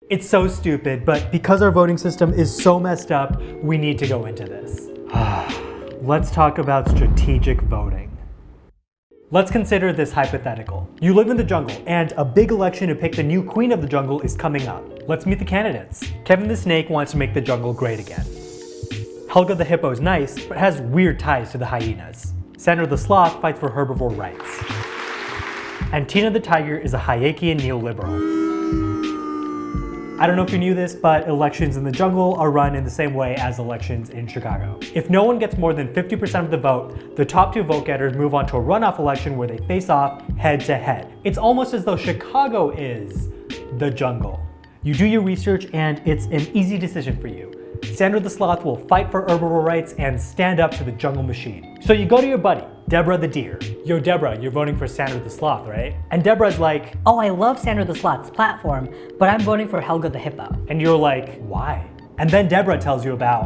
It's so stupid, but because our voting system is so messed up, we need to go into this. Let's talk about strategic voting. Let's consider this hypothetical. You live in the jungle, and a big election to pick the new queen of the jungle is coming up. Let's meet the candidates. Kevin the Snake wants to make the jungle great again. Helga the Hippo's nice, but has weird ties to the hyenas. Sandra the Sloth fights for herbivore rights. And Tina the Tiger is a Hayekian neoliberal. I don't know if you knew this, but elections in the jungle are run in the same way as elections in Chicago. If no one gets more than 50% of the vote, the top two vote getters move on to a runoff election where they face off head to head. It's almost as though Chicago is the jungle. You do your research and it's an easy decision for you. Sandra the Sloth will fight for herbivore rights and stand up to the jungle machine. So you go to your buddy, Debra the Deer. Yo Debra, you're voting for Sandra the Sloth, right? And Debra's like, oh, I love Sandra the Sloth's platform, but I'm voting for Helga the Hippo. And you're like, why? And then Debra tells you about.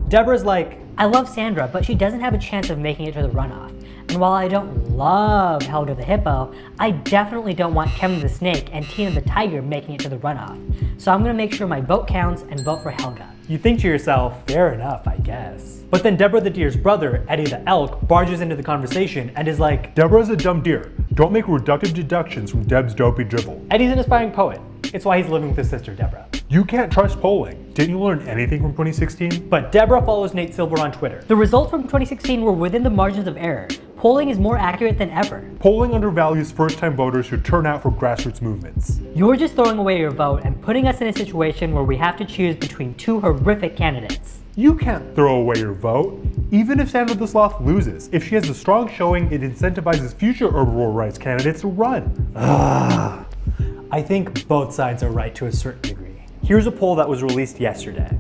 Debra's like, I love Sandra, but she doesn't have a chance of making it to the runoff. And while I don't love Helga the Hippo, I definitely don't want Kevin the Snake and Tina the Tiger making it to the runoff. So I'm gonna make sure my vote counts and vote for Helga. You think to yourself, fair enough, I guess. But then Debra the Deer's brother, Eddie the Elk, barges into the conversation and is like, Debra's a dumb deer. Don't make reductive deductions from Deb's dopey dribble. Eddie's an aspiring poet. It's why he's living with his sister, Debra. You can't trust polling. Didn't you learn anything from 2016? But Debra follows Nate Silver on Twitter. The results from 2016 were within the margins of error. Polling is more accurate than ever. Polling undervalues first-time voters who turn out for grassroots movements. You're just throwing away your vote and putting us in a situation where we have to choose between two horrific candidates. You can't throw away your vote. Even if Sandra the Sloth loses, if she has a strong showing, it incentivizes future herbivore rights candidates to run. I think both sides are right to a certain degree. Here's a poll that was released yesterday.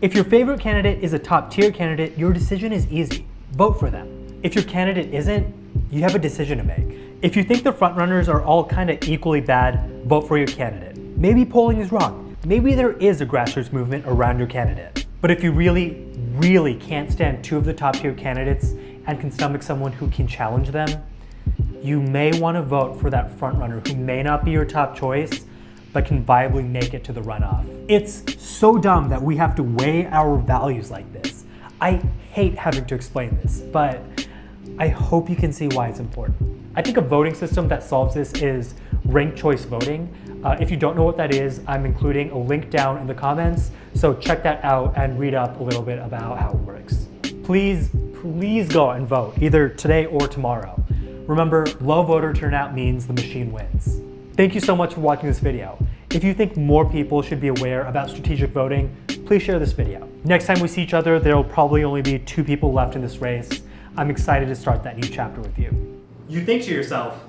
If your favorite candidate is a top tier candidate, your decision is easy. Vote for them. If your candidate isn't, you have a decision to make. If you think the frontrunners are all kind of equally bad, vote for your candidate. Maybe polling is wrong. Maybe there is a grassroots movement around your candidate. But if you really can't stand two of the top tier candidates and can stomach someone who can challenge them, you may want to vote for that frontrunner who may not be your top choice, but can viably make it to the runoff. It's so dumb that we have to weigh our values like this. I hate having to explain this, but I hope you can see why it's important. I think a voting system that solves this is ranked choice voting. If you don't know what that is, I'm including a link down in the comments, so check that out and read up a little bit about how it works. Please go and vote, either today or tomorrow. Remember, low voter turnout means the machine wins. Thank you so much for watching this video. If you think more people should be aware about strategic voting, please share this video. Next time we see each other, there will probably only be 2 people left in this race. I'm excited to start that new chapter with you. You think to yourself,